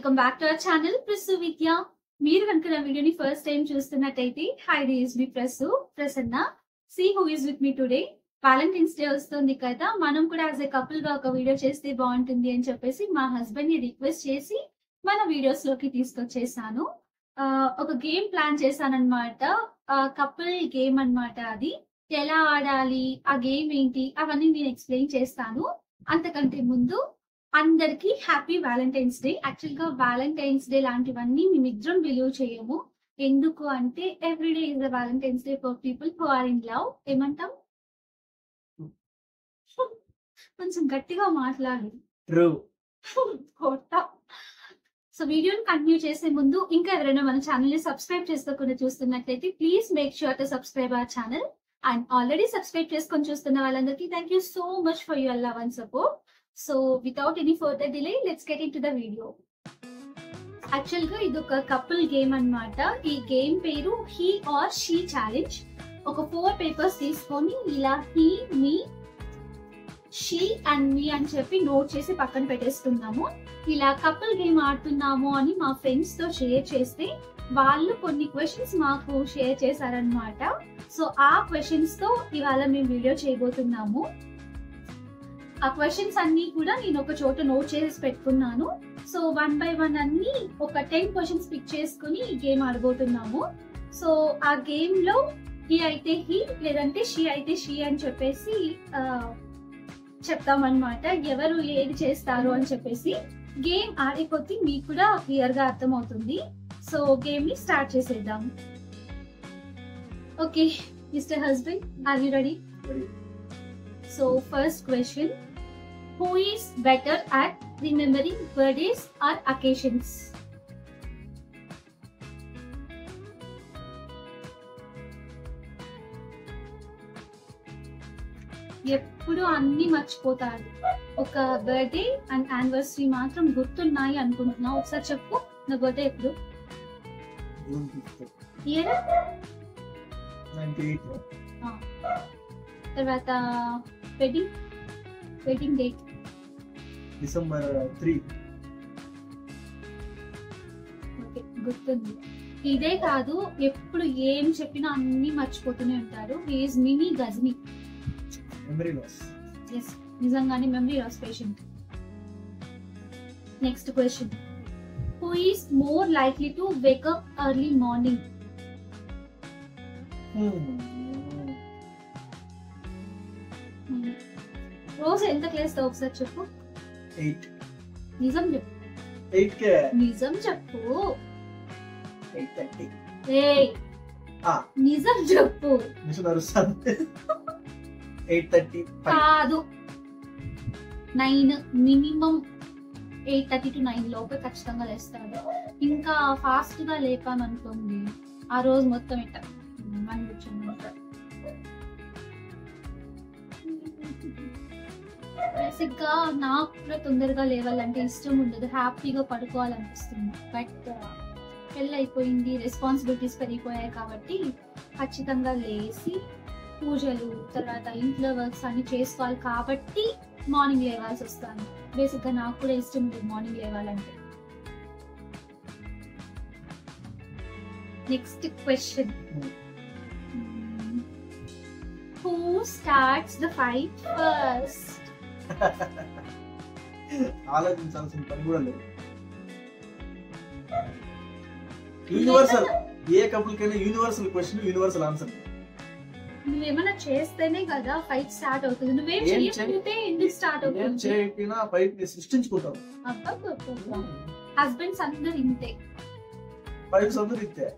Welcome back to our channel Prasu Vidya. మీరు కనుక నా వీడియోని ఫస్ట్ టైం చూస్తున్నట్టయితే hi, this is me Prasanna. See who is with me today. Valentine's day వస్తుంది కదా, మనం కూడా యాజ్ ఎ కపుల్ గా ఒక వీడియో చేస్తే బాగుంటుంది అని చెప్పేసి మా హస్బెండ్ ని రిక్వెస్ట్ చేసి మన వీడియోస్ లోకి తీసుకొచ్చేసాను. ఒక గేమ్ ప్లాన్ చేశాను అనమాట. కపుల్ గేమ్ అన్నమాట. అది ఎలా ఆడాలి, ఆ గేమ్ ఏంటి, అవన్నీ నేను ఎక్స్ప్లెయిన్ చేస్తాను. అంతకంటే ముందు అందరికి హ్యాపీ వ్యాలంటైన్స్ డే. యాక్చువల్ గా వ్యాలంటైన్స్ డే లాంటివన్నీ మేమిద్దరం బిలీవ్ చేయము. ఎందుకు అంటే everyday is the Valentine's Day for people who are in love. ఏమంటాం? కొంచెం గట్టిగా మాట్లాడి. సో వీడియోని కంటిన్యూ చేసే ముందు ఇంకా ఎవరైనా మన ఛానల్ ని సబ్స్క్రైబ్ చేసుకోకుండా చూస్తున్నట్లయితే please make sure to subscribe our channel. And already subscribe చేసుకొని చూస్తున్న వాళ్ళందరికీ thank you so much for your love and support. So without any further delay let's get in to the video. Actual గా ఇది ఒక couple game అన్నమాట. ఈ game పేరు he or she challenge. ఒక 4 పేపర్స్ తీసుకొని ఇలా హీ, మీ, షీ అండ్ మీ అని చెప్పి నోట్ చేసి పక్కన పెట్టేసుకున్నాము. ఇలా కపుల్ గేమ్ ఆడుతున్నాము అని మా ఫ్రెండ్స్ తో షేర్ చేస్తే వాళ్ళు కొన్ని క్వశ్చన్స్ మాకు షేర్ చేశారనమాట. సో ఆ క్వశ్చన్స్ తో ఇవాళ మేము వీడియో చేయబోతున్నాము. ఆ క్వశ్చన్స్ అన్ని కూడా నేను ఒక చోట నోట్ చేసి పెట్టుకున్నాను. సో 1 by 1 అన్ని ఒక 10 క్వశ్చన్స్ పిక్ చేసుకుని ఈ గేమ్ ఆడబోతున్నాము. సో ఆ గేమ్ లో హీ అయితే హీ, లేదంటే షీ అయితే షీ అని చెప్పేసి చెప్తామన్నమాట. ఎవరు ఏది చేస్తారు అని చెప్పేసి గేమ్ ఆడే కొద్దీ మీకు కూడా క్లియర్ గా అర్థమవుతుంది. సో గేమ్ ని స్టార్ట్ చేసేద్దాం. Okay mister husband, are you ready? So first question, who is better at remembering birthdays or occasions? ఎప్పుడు అన్ని మర్చిపోతారు. ఒక బర్త్డే అండ్ యానివర్సరీ మాత్రం గుర్తున్నాయి అనుకుంటున్నావు. ఒకసారి చెప్పు, నా బర్త్డే ఎప్పుడు? ఇయర్? తర్వాత వెడ్డింగ్ డేట్? డిసెంబర్ 3. ఓకే, గుర్తుంది. ఇదే కాదు, ఎప్పుడు ఏం చెప్పినా అన్ని మర్చిపోతూనే ఉంటారు. Is mini Ghajini. Memory loss. Yes, నిజంగానే memory loss patient. Next question, who is more likely to wake up early morning? రోజు ఎంత లేస్తావు ఒకసారి చెప్పు. 8. నిజం చెప్పు. 8 కే. నిజం చెప్పు. 8:30. ఏయ్, నిజం చెప్పు. మిషన్ అరుస్తుంది. 8:30 కాదు, 9 మినిమం. 8:30 to 9 లోపే ఖచ్చితంగా లేస్తాడు. ఇంకా ఫాస్ట్ గా లేపామనుకోండి ఆ రోజు మొత్తం ఇట్ట మన కూర్చొని. బేసిక్ గా నాకు కూడా తొందరగా లేవాలంటే ఇష్టం ఉండదు, హ్యాపీగా పడుకోవాలనిపిస్తుంది. బట్ పెళ్ళి అయిపోయింది, రెస్పాన్సిబిలిటీస్ పెరిగిపోయాయి కాబట్టి ఖచ్చితంగా లేచి పూజలు, తర్వాత ఇంట్లో వర్క్స్ అన్ని చేసుకోవాలి కాబట్టి మార్నింగ్ లేవాల్సి వస్తాను. బేసిక్ గా నాకు కూడా ఇష్టం ఉండదు మార్నింగ్ లేవాలంటే. Next question, who starts the fight first? ఆలోచించాల్సిన పని కూడా లేదు. యూనివర్సల్, ఏ కపుల్ కైనా యూనివర్సల్ క్వశ్చన్, యూనివర్సల్ ఆన్సర్. నువ్వేమన్నా చేస్తేనే కదా ఫైట్ స్టార్ట్ అవుతుంది. నువ్వేం చేయకపోతే ఎందుకు స్టార్ట్ అవుతుంది? చేయకపోయినా ఫైట్ ని సృష్టించుకుంటాం. హస్బెండ్స్ అందరు ఇంతే. ఫైట్స్ అందరూ ఇంతే.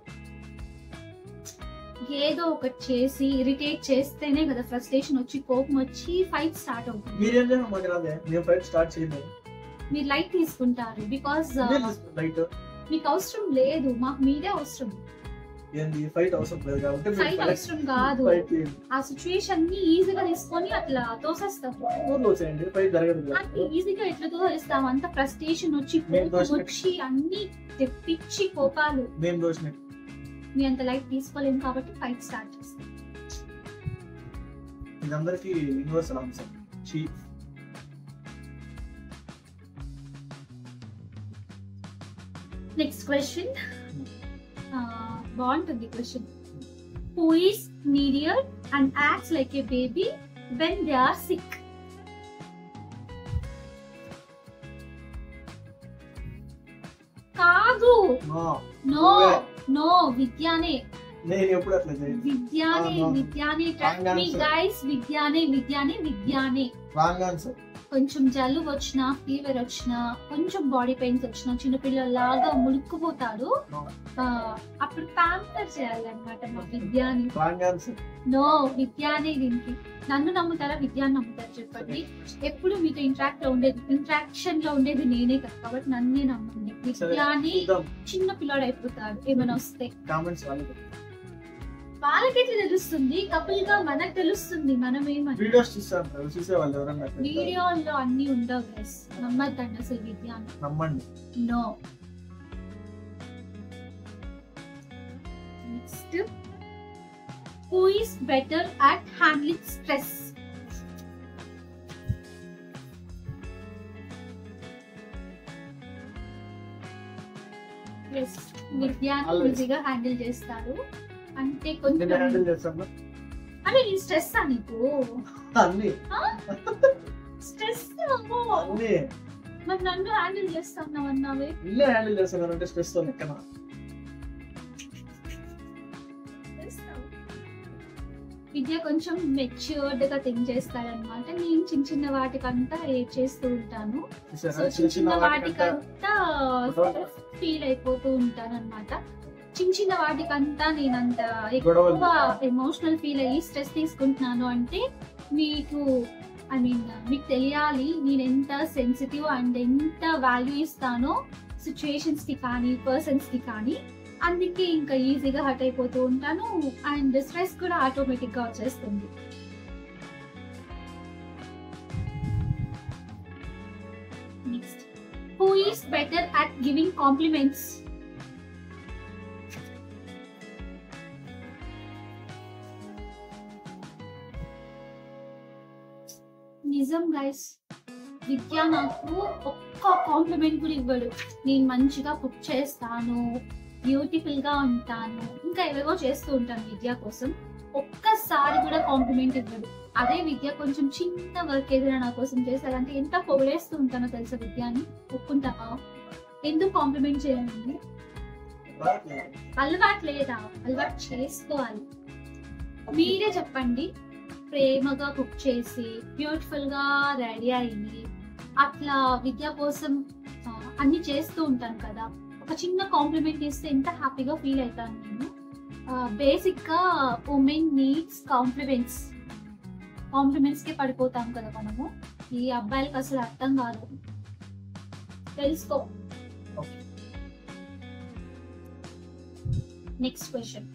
ఏదో ఒకటి చేసి ఇరిటేట్ చేస్తేనే కదా ఫ్రస్ట్రేషన్ వచ్చి, కోపం వచ్చి ఫైట్ స్టార్ట్ అవుతుంది. మీరేం చేయాలి? మాకు రాదే, మేము ఫైట్ స్టార్ట్ చేయలేదు. మీరు లైట్ తీసుకుంటారు బికాస్ లైట్ మీకు అవసరం లేదు, మాకు మీరే అవసరం. ఏంది ఫైట్ అవసరం లేదు కాబట్టి ఫైట్ అవసరం కాదు, ఆ సిచ్యుయేషన్ ని ఈజీగా తీసుకొని అట్లా తోసేస్తాము. ఫైట్ జరగదు. ఈజీగా ఎట్లా తోసేస్తాం? అంత ఫ్రస్ట్రేషన్ వచ్చి, కోపం వచ్చి, అన్ని తెప్పించి కోపాలు. మేము దోషినట్టు మీ అంత లైట్ తీసుకోలేము కాబట్టి ఫైట్ స్టార్ట్ చేస్తాం. ఇదందరికీ యూనివర్సల్ ఆన్సర్. నెక్స్ట్ క్వశ్చన్ బాగుంటుంది question. Who is needier and acts like a baby when they are sick? కాదు, నో నో, విద్యానే. నేను ఎప్పుడు అట్లా చేయను. విద్యానే విద్యానే, ట్రస్ట్ మీ గైస్, విద్యానే విద్యానే విద్యానే. Wrong answer. కొంచెం జలుబు వచ్చినా, ఫీవర్ వచ్చినా, కొంచెం బాడీ పెయిన్స్ వచ్చినా, చిన్నపిల్లలాగా ముడుక్కుపోతాడు, అప్పుడు ప్యాంపర్ చేయాలన్నమాట మా విద్యాని. Wrong answer. నో, విద్యానే. దీనికి నన్ను నమ్ముతారా, విద్యాన్ని నమ్ముతారు చెప్పండి? ఎప్పుడు మీతో ఇంట్రాక్షన్ లో ఉండేది నేనే కదా, కాబట్టి నన్నే నమ్మండి. విద్యాని చిన్న పిల్లాడు అయిపోతాడు ఏమైనా వస్తే. వాళ్ళకి ఎట్లా తెలుస్తుంది? కపుల్ గా మనకు తెలుస్తుంది. మనం ఏమని వీడియోస్ చూసేవాళ్ళు ఎవరన్నా వీడియోలో అన్ని ఉండవు గైస్, నమ్మద్దండి అసలు విద్యాన్ని. నమ్మండి. No. Next, who is better at handling stress? విద్యాన్ని ఈజీగా హ్యాండిల్ చేస్తారు. అంటే కొంచెం అదే నీ స్ట్రెస్ నీకు స్ట్రెస్ మరి నన్ను హ్యాండిల్ చేస్తున్నావు అన్నావే. హ్యాండిల్ చేస్తానంటే స్ట్రెస్ తో లెక్కన. విద్య కొంచెం మెచ్యూర్డ్ గా థింక్ చేస్తాడనమాట. నేను చిన్న చిన్న వాటికంతా ఏడ్ చేస్తూ ఉంటాను. సో చిన్న చిన్న వాటికంతా ఫీల్ అయిపోతూ ఉంటాను అనమాట. చిన్న చిన్న వాటికంతా నేనంత ఎక్కువ ఎమోషనల్ ఫీల్ అయ్యి స్ట్రెస్ తీసుకుంటున్నాను అంటే మీకు మీకు తెలియాలి నేను ఎంత సెన్సిటివ్ అండ్ ఎంత వాల్యూ ఇస్తానో సిచ్యుయేషన్స్ కి కానీ పర్సన్స్ కి కానీ. అందుకే ఇంకా ఈజీగా హర్ట్ అయిపోతూ ఉంటాను అండ్ స్ట్రెస్ కూడా ఆటోమేటిక్ గా వచ్చేస్తుంది. Next, who is better at giving compliments? నిజం గైస్, విద్య నాకు ఒక్క కాంప్లిమెంట్ కూడా ఇవ్వడు. నేను మంచిగా కుక్ చేస్తాను, బ్యూటిఫుల్ గా ఉంటాను, ఇంకా ఏవేవో చేస్తూ ఉంటాను విద్య కోసం. ఒక్కసారి కూడా కాంప్లిమెంట్ ఇవ్వడు. అదే విద్య కొంచెం చిన్న వర్క్ ఏదైనా నా కోసం చేశారంటే ఎంత పొగిడేస్తూ ఉంటానో తెలుసా విద్యాని. ఒప్పుకుంటావా? ఎందుకు కాంప్లిమెంట్ చేయాలండి? అలవాటు లేదా? అలవాటు చేసుకోవాలి. మీరే చెప్పండి. ప్రేమగా కుక్ చేసి బ్యూటిఫుల్ గా రెడీ అయ్యి అట్లా విద్య కోసం అన్ని చేస్తూ ఉంటాను కదా. ఒక చిన్న కాంప్లిమెంట్ ఇస్తే ఎంత హ్యాపీగా ఫీల్ అవుతాను నేను. బేసిక్ గా ఉమెన్ నీడ్స్ కాంప్లిమెంట్స్. కాంప్లిమెంట్స్ కే పడిపోతాం కదా మనము. ఈ అబ్బాయిలకు అసలు అర్థం కాదు, తెలుసుకో. Next question,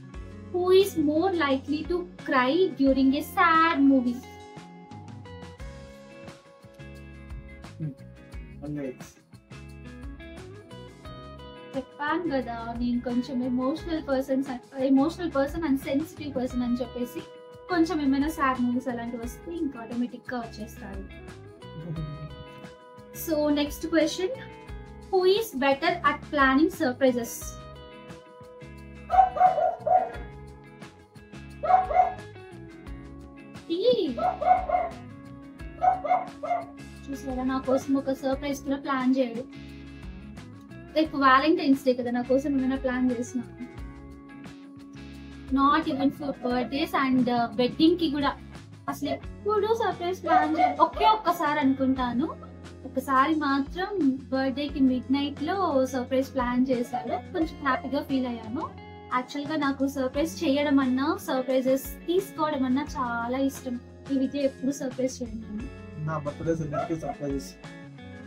who is more likely to cry during a sad movie? చెప్పాను కదా నేను కొంచెం emotional person and sensitive person అని చెప్పేసి. కొంచెం ఏమైనా సాడ్ మూవీస్ అలాంటివి వస్తే ఇంకా ఆటోమేటిక్ గా వచ్చేస్తారు. So next question, who is better at planning surprises? చూసారా, నా కోసం ఒక సర్ప్రైజ్ కూడా ప్లాన్ చేయడు. రేపు వ్యాలంటైన్స్ డే కదా, నా కోసం ఏమైనా ప్లాన్ చేసిన. Not even for birthdays and wedding కి కూడా అసలు ఎప్పుడు సర్ప్రైజ్ ప్లాన్ చేయడు. ఒక్కసారి అనుకుంటాను, ఒకసారి మాత్రం బర్త్డే కి మిడ్ నైట్ లో సర్ప్రైజ్ ప్లాన్ చేశాడు. కొంచెం హ్యాపీగా ఫీల్ అయ్యాను. యాక్చువల్ గా నాకు సర్ప్రైజ్ చేయడం అన్నా సర్ప్రైజెస్ తీసుకోవడం అన్నా చాలా ఇష్టం. ఈ విద్య ఎప్పుడు సర్ప్రైజ్ చేయండి. నా బర్త్డే సర్ప్రైజ్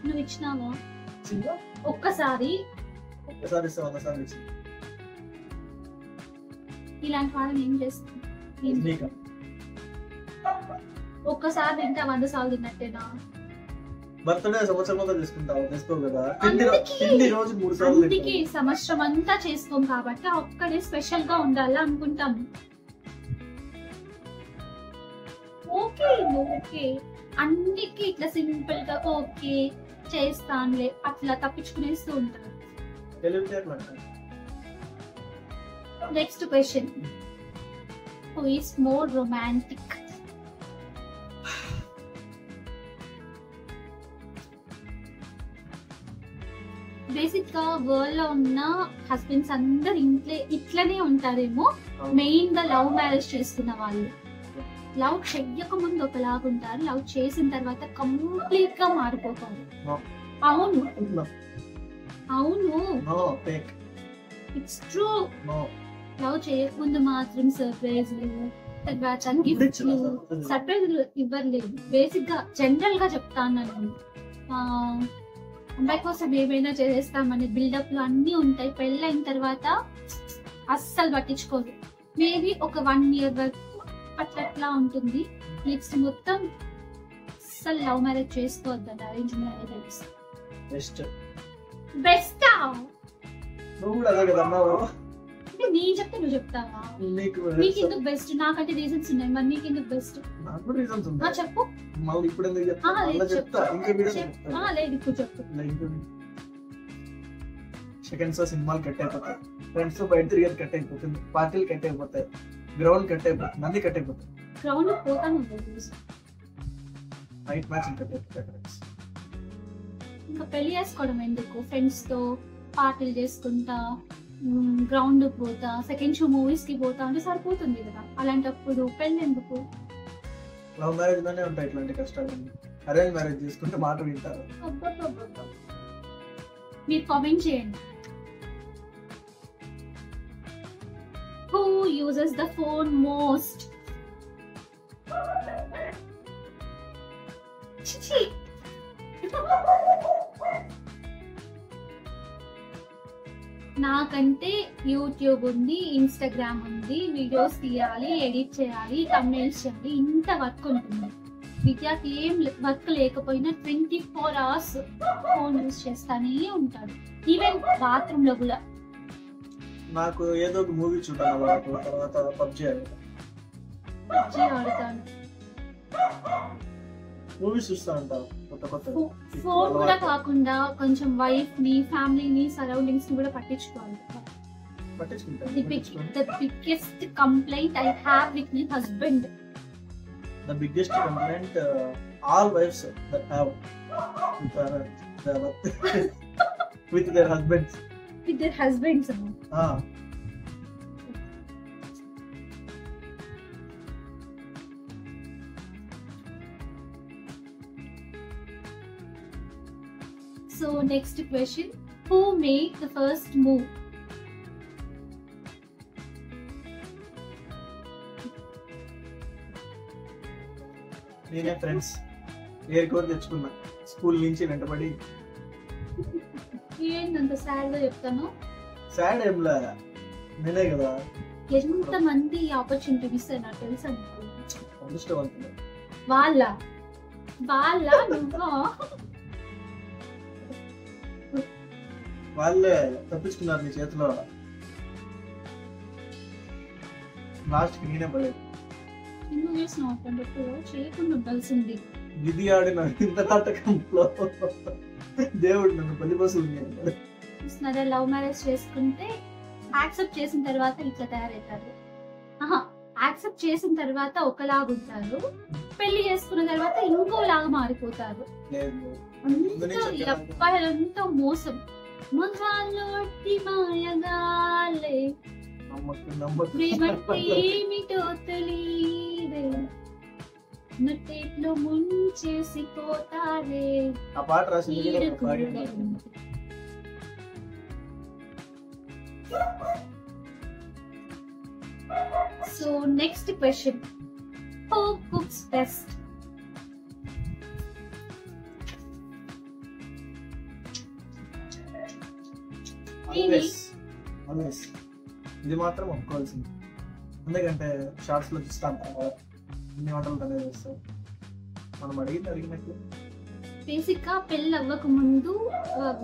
నువ్వు ఇచ్చినావా? ఒక్కసారి ఇలాంటి వాళ్ళని ఏం చేస్తాను? ఒక్కసారి తింటా 100 సార్లు తిన్నట్టేనా? బర్త్డే సంవత్సరం చేసుకో కదా, రోజు 3 సార్లు. అందుకే సంవత్సరం అంతా చేసుకోం కాబట్టి ఒక్కడే స్పెషల్ గా ఉండాలి అనుకుంటాం. ఓకే ఓకే, అన్నిటికీ ఇట్లా సింపుల్ గా ఓకే చేస్తానులే అట్లా తప్పించుకునేస్తూ ఉంటారు. తెలివితేటలు అంటారు. Next question. Who is more romantic? Basic గా వరల్డ్ లో ఉన్న హస్బెండ్స్ అందరు ఇట్లనే ఉంటారేమో. మెయిన్ గా లవ్ మ్యారేజ్ చేసుకున్న వాళ్ళు లవ్ చెయ్యక ముందు ఒకలాగా ఉంటారు, లవ్ చేసిన తర్వాత కంప్లీట్ గా మారిపోతారు. అవును అవును, ఇట్స్ ట్రూ. లవ్ చేయకముందు మాత్రం సర్ప్రైజ్లు, తర్వాత గిఫ్ట్లు, సర్ప్రైజ్లు ఇవ్వలేదు. బేసిక్ గా జనరల్ గా చెప్తాను నేను, అమ్మాయి కోసం ఏమైనా చేస్తామని బిల్డప్లు అన్ని ఉంటాయి. పెళ్ళైన తర్వాత అస్సలు పట్టించుకోదు. మేబీ ఒక 1 year వరకు అట్లా ఉంటుంది. నెక్స్ట్ మొత్తం అస్సలు లవ్ మ్యారేజ్ చేసుకోవద్దు, అరేంజ్ మ్యారేజ్ బెస్ట్. బెస్టా? నువ్వు కూడా అదే కదా అన్నావు. అంటే నేను చెప్తే నువ్వు చెప్తావా? నీకు ఎందుకు బెస్ట్? నాకంటే రీజన్స్ ఉన్నాయి, మరి నీకు ఎందుకు బెస్ట్? నాకు రీజన్స్ ఉన్నాయి. చెప్పు. మళ్ళీ ఇప్పుడు ఎందుకు చెప్తా? చెప్తా ఇంకా వీడియో చెప్తా. లేదు ఇప్పుడు చెప్పు. సెకండ్స్ లో సినిమాలు కట్ అయిపోతాయి, ఫ్రెండ్స్ తో బయట తిరిగేది కట్ అయిపోతుంది, పార్టీలు కట్ అయిపోతాయి, గ్రౌండ్ కట్ అయిపోతుంది, అన్ని కట్ అయిపోతాయి. గ్రౌండ్ పోతాను, నైట్ మ్యాచ్ కట్ అయిపోతాయి. ఇంకా పెళ్లి చేసుకోవడం ఎందుకు? ఫ్రెండ్స్ తో పార్టీలు చేసుకుంటా, గ్రౌండ్ పోతా, సెకండ్ షో మూవీస్ కి పోతా అంటే సరిపోతుంది కదా. అలాంటప్పుడు పెళ్లి ఎందుకు? లవ్ మ్యారేజ్ లోనే ఉంటాయి ఇట్లాంటి కష్టాలు. అరేంజ్ మ్యారేజ్ చేసుకుంటే మాట వింటారు. మీరు కామెంట్ చేయండి. Who uses the phone most? Chichi. నాకంటే యూట్యూబ్ ఉంది, ఇన్స్టాగ్రామ్ ఉంది, వీడియోస్ తీయాలి, ఎడిట్ చేయాలి, thumbnails చేయాలి, ఇంత వర్క్ ఉంటుంది. విద్యాకి ఏం వర్క్ లేకపోయినా 24 hours ఫోన్ యూజ్ చేస్తానే ఉంటాడు, ఈవెన్ బాత్రూమ్ లో కూడా. నాకు ఏదో ఒక మూవీ చూడాలి, తర్వాత పబ్జీ ఆడతాను. మూవీస్ చూస్తా ఉంటాను కొత్త కొత్త. ఫోన్ కూడా కాకుండా కొంచెం వైఫ్ ని, ఫ్యామిలీని, సరౌండింగ్స్ ని కూడా పట్టించుకోవాలి. The biggest complaint I have with my husband. The biggest complaint all wives that have with their husbands. With their husbands. So next question, who made the first move? నేనే friends air core తెచ్చుకున్నా school నుంచి వెంటబడి. ఏంటంత sad గా చెప్తాను? Sad ఏంలా, నేనే కదా. ఎంత మంది ఆపర్చునిటీ మిస్ అయినా తెలుసా నీకు? అదృష్టవంతులు. వాళ్ళ నువ్వు వాళ్ళే తప్పించుకున్నారు నీ చేతిలో. లాస్ట్ కి నేనే పడలేదు. చేయకుండా ఉండాల్సింది. విధి ఆడిన ఇంత నాటకంలో దేవుడు నన్ను 10 బస్సులు లవ్ మ్యారేజ్ చేసుకుంటే యాక్సెప్ట్ చేసిన తర్వాత ఇట్లా తయారవుతారు. యాక్సెప్ట్ చేసిన తర్వాత ఒకలాగుంటారు, పెళ్లి చేసుకున్న తర్వాత ఇంకోలాగా మారిపోతారు. అబ్బాయిలంతా మోసం. మగాళ్ళొట్టి మాయగాలే, ఏమిటో తెలియదే, నట్టేట్లో ముంచేసి పోతారే. ఆ పాట రాసి So next question, who cooks best? Always. ఇది మాత్రం ఒప్పుకోవాల్సింది, ఎందుకంటే షార్ట్స్ లో చూస్తాం కదా అన్ని వంటలు తనే చేస్తాం. మనం అడిగినట్లు బేసిక్ గా పెళ్ళి అవ్వక ముందు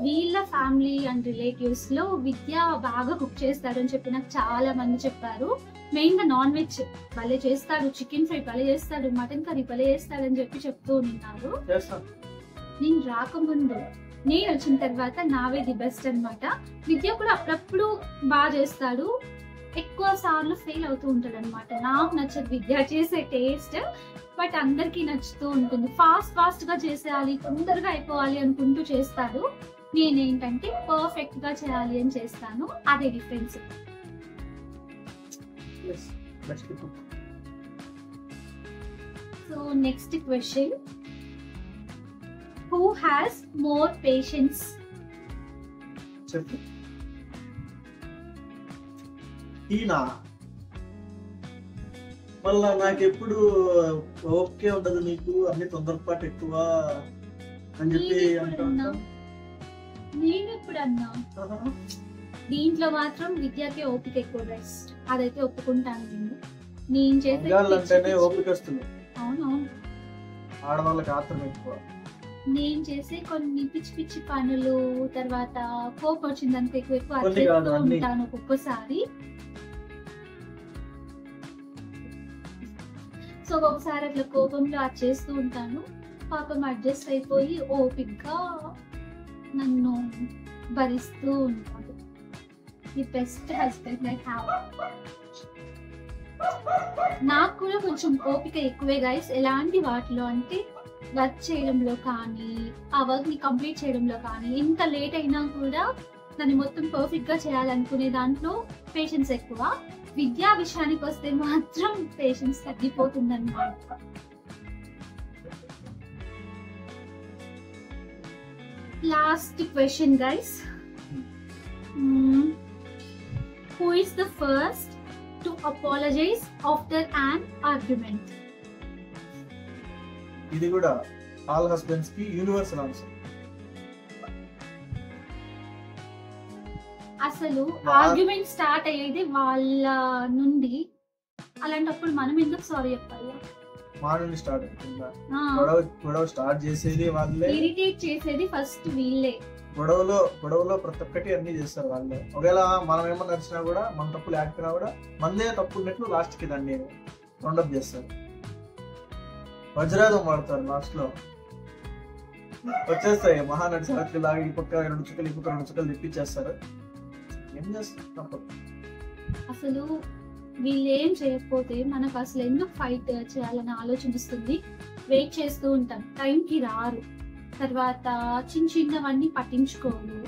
వీళ్ళ ఫ్యామిలీ అండ్ రిలేటివ్స్ లో విద్య బాగా కుక్ చేస్తారని చెప్పి నాకు చాలా మంది చెప్పారు. మెయిన్ గా నాన్ వెజ్ భలే చేస్తాడు, చికెన్ ఫ్రై భలే చేస్తాడు, మటన్ కర్రీ భలే చేస్తాడు అని చెప్పి చెప్తూ ఉన్నారు. నేను రాకముందు నేను వచ్చిన తర్వాత నావే ది బెస్ట్ అన్నమాట. విద్య కూడా అప్పుడప్పుడు బాగా చేస్తాడు, ఎక్కువ సార్లు ఫెయిల్ అవుతూ ఉంటాడు అనమాట. నాకు నచ్చదు విద్య చేసే టేస్ట్, బట్ అందరికీ నచ్చుతూ ఉంటుంది. ఫాస్ట్ గా చేసేయాలి, తొందరగా అయిపోవాలి అనుకుంటూ చేస్తాడు. నేనేంటంటే పర్ఫెక్ట్ గా చేయాలి అని చేస్తాను, అదే difference. So next question, who has more patience? చెప్పు. ఈయన మళ్ళా నాకు ఎప్పుడు ఓకే ఉండదు, నీకు అన్ని తొందరపాటు ఎక్కువ అని చెప్పి అంటున్నా. నేను ఎప్పుడు అన్నా? దీంట్లో మాత్రం విద్యకే ఓపిక ఎక్కువ బెస్ట్, అదైతే ఒప్పుకుంటాను. నేను చేసే ఓపిక వస్తుంది. అవునవును, ఆడవాళ్ళకి ఆత్రం ఎక్కువ. నేను చేసే కొన్ని పిచ్చి పిచ్చి పనులు, తర్వాత కోపం వచ్చిందంటే ఎక్కువ ఉంటాను ఒక్కొక్కసారి. సో ఒకసారి అట్లా కోపంలో అది చేస్తూ ఉంటాను. పాపం అడ్జస్ట్ అయిపోయి ఓపిక్గా నన్ను భరిస్తూ ఉంటాడు. The best husband I have. నాకు కూడా కొంచెం ఓపిక ఎక్కువే గైస్. ఎలాంటి వాటిలో అంటే వర్క్ చేయడంలో కానీ, ఆ వర్క్ ని కంప్లీట్ చేయడంలో కానీ, ఎంత లేట్ అయినా కూడా దాన్ని మొత్తం పర్ఫెక్ట్ గా చేయాలనుకునే దాంట్లో పేషెన్స్ ఎక్కువ. విద్యా విషయానికి వస్తే మాత్రం పేషెన్స్ తగ్గిపోతుంది అన్నమాట. Last question guys, who is the first to apologise after an argument? ఇది కూడా ఆల్ హస్బెండ్స్ కి యూనివర్సల్ ఆన్సర్. అసలు ఆర్గ్యుమెంట్ స్టార్ట్ అయ్యేది వాళ్ళ నుండి, అలాంటప్పుడు మనం ఎందుకు సారీ చెప్పాలి? మా నుండి స్టార్ట్ అవుతుందా? గొడవ స్టార్ట్ చేసేది వాళ్ళే, ఇరిటేట్ చేసేది ఫస్ట్ వీళ్ళే. గొడవలో ప్రతి ఒక్కటి అన్ని చేస్తారు వాళ్ళే. ఒకవేళ మనం ఏమన్నా నచ్చినా కూడా, మన తప్పులు లేకపోయినా కూడా మనదే తప్పు ఉన్నట్లు లాస్ట్ కి దాన్ని రౌండప్ చేస్తారు. వజ్రాదం వాడతారు లాస్ట్ లో, వచ్చేస్తాయి మహానటి సావిత్రి లాగా ఈ పక్క 2 చుక్కలు, ఈ పక్క 2 చుక్కలు తిప్పించేస్తారు. ఏం చేస్తారు? అసలు వీళ్ళు ఏం చేయకపోతే మనకు అసలు ఎందుకు ఫైట్ చేయాలని ఆలోచన వస్తుంది. వెయిట్ చేస్తూ ఉంటాం, టైంకి రారు, తర్వాత చిన్నవన్నీ పట్టించుకోరు,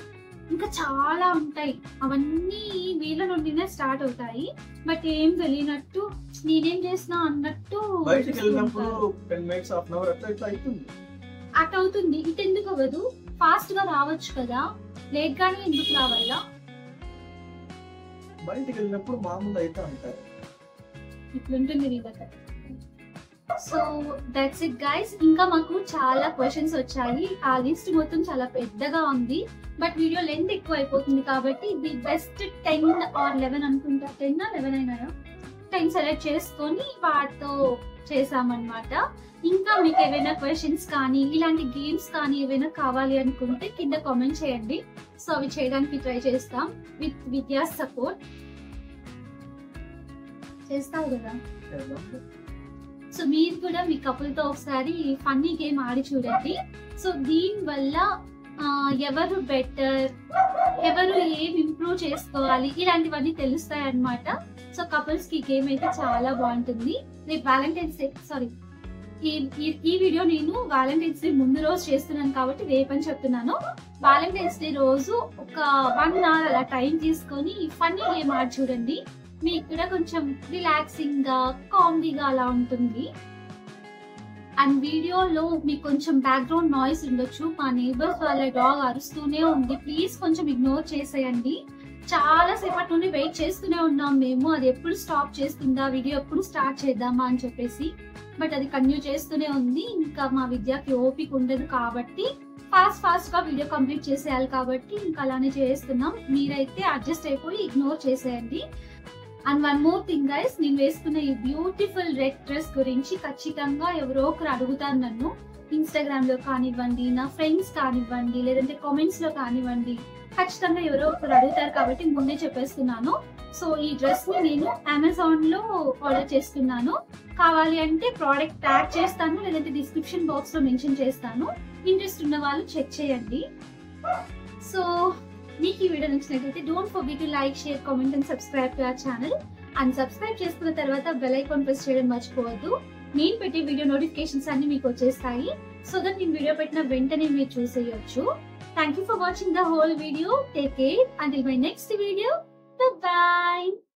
ఇంకా చాలా ఉంటాయి. అవన్నీ వీళ్ళ నుండినే స్టార్ట్ అవుతాయి. బట్ ఏం తెలియనట్టు నేనేం చేసినా అన్నట్టు బయటికి వెళ్ళినప్పుడు 10 minutes, half an hour at అవుతుంది. ఇటు ఎందుకు అవ్వదు? ఫాస్ట్ గా రావచ్చు కదా, లేట్ గానే ఎందుకు రావాలా? బయటికి వెళ్ళినప్పుడు మామూలు అయితే అంటారు. ఇట్లుంటుంది వీళ్ళ కథ. So that's it guys. ఇంకా మాకు చాలా క్వశ్చన్స్ వచ్చాయి, ఆ లిస్ట్ మొత్తం చాలా పెద్దగా ఉంది. బట్ వీడియో లెంత్ ఎక్కువ అయిపోతుంది కాబట్టి ది బెస్ట్ 10 or 11 అనుకుంటా, 10 or 11 అయినాయా, 10 సెలెక్ట్ చేసుకొని వాటితో చేసామన్నమాట. ఇంకా మీకు ఏవైనా క్వశ్చన్స్ కానీ, ఇలాంటి గేమ్స్ కానీ ఏవైనా కావాలి అనుకుంటే కింద కామెంట్ చేయండి. సో అవి చేయడానికి ట్రై చేస్తాం విత్ విద్యా సపోర్ట్. చేస్తావు కదా? సో మీరు కూడా మీ కపుల్తో ఒకసారి ఫన్నీ గేమ్ ఆడి చూడండి. సో దీని వల్ల ఎవరు బెటర్, ఎవరు ఏం ఇంప్రూవ్ చేసుకోవాలి, ఇలాంటివన్నీ తెలుస్తాయి అన్నమాట. సో కపుల్స్ కి గేమ్ అయితే చాలా బాగుంటుంది. రేపు వ్యాలంటైన్స్ డే, సారీ ఈ వీడియో నేను వ్యాలంటైన్స్ డే ముందు రోజు చేస్తున్నాను కాబట్టి రేపని చెప్తున్నాను. వ్యాలంటైన్స్ డే రోజు ఒక 1 hour అలా టైం తీసుకొని ఫన్నీ గేమ్ ఆడి చూడండి. మీకు కూడా కొంచెం రిలాక్సింగ్ గా, కామెడీగా అలా ఉంటుంది. అండ్ వీడియోలో మీకు కొంచెం బ్యాక్గ్రౌండ్ నాయిస్ ఉండొచ్చు, మా నేబర్స్ వాళ్ళ డాగ్ అరుస్తూనే ఉంది, ప్లీజ్ కొంచెం ఇగ్నోర్ చేసేయండి. చాలా సేపటి నుండి వెయిట్ చేస్తూనే ఉన్నాం మేము, అది ఎప్పుడు స్టాప్ చేస్తుందా, వీడియో ఎప్పుడు స్టార్ట్ చేద్దామా అని చెప్పేసి. బట్ అది కంటిన్యూ చేస్తూనే ఉంది. ఇంకా మా విద్యకి ఓపిక ఉండదు కాబట్టి ఫాస్ట్ గా వీడియో కంప్లీట్ చేసేయాలి కాబట్టి ఇంకా అలానే చేస్తున్నాం. మీరైతే అడ్జస్ట్ అయిపోయి ఇగ్నోర్ చేసేయండి. And one more thing guys, నేను వేసుకున్న ఈ బ్యూటిఫుల్ రెడ్ డ్రెస్ గురించి ఖచ్చితంగా ఎవరో ఒకరు అడుగుతారు నన్ను. ఇన్స్టాగ్రామ్ లో కానివ్వండి, నా ఫ్రెండ్స్ కానివ్వండి, లేదంటే కామెంట్స్ లో కానివ్వండి, ఖచ్చితంగా ఎవరో ఒకరు అడుగుతారు కాబట్టి ముందే చెప్పేస్తున్నాను. సో ఈ డ్రెస్ ని నేను అమెజాన్ లో ఆర్డర్ చేస్తున్నాను. కావాలి అంటే ప్రోడక్ట్ ట్యాగ్ చేస్తాను, లేదంటే డిస్క్రిప్షన్ బాక్స్ లో మెన్షన్ చేస్తాను. ఇంట్రెస్ట్ ఉన్న వాళ్ళు చెక్ చేయండి. సో మీకు ఈ వీడియో నచ్చినట్లయితే don't forget to like, share, comment and subscribe to our channel. And subscribe చేసుకున్న తర్వాత బెల్ ఐకాన్ ప్రెస్ చేయడం మర్చిపోవద్దు. నేను పెట్టే వీడియో నోటిఫికేషన్స్ అన్ని మీకు వచ్చేస్తాయి. సో దట్ నేను వీడియో పెట్టిన వెంటనే మీరు చూసేయొచ్చు. Thank you for watching the whole video. Take care until my next video. Bye bye.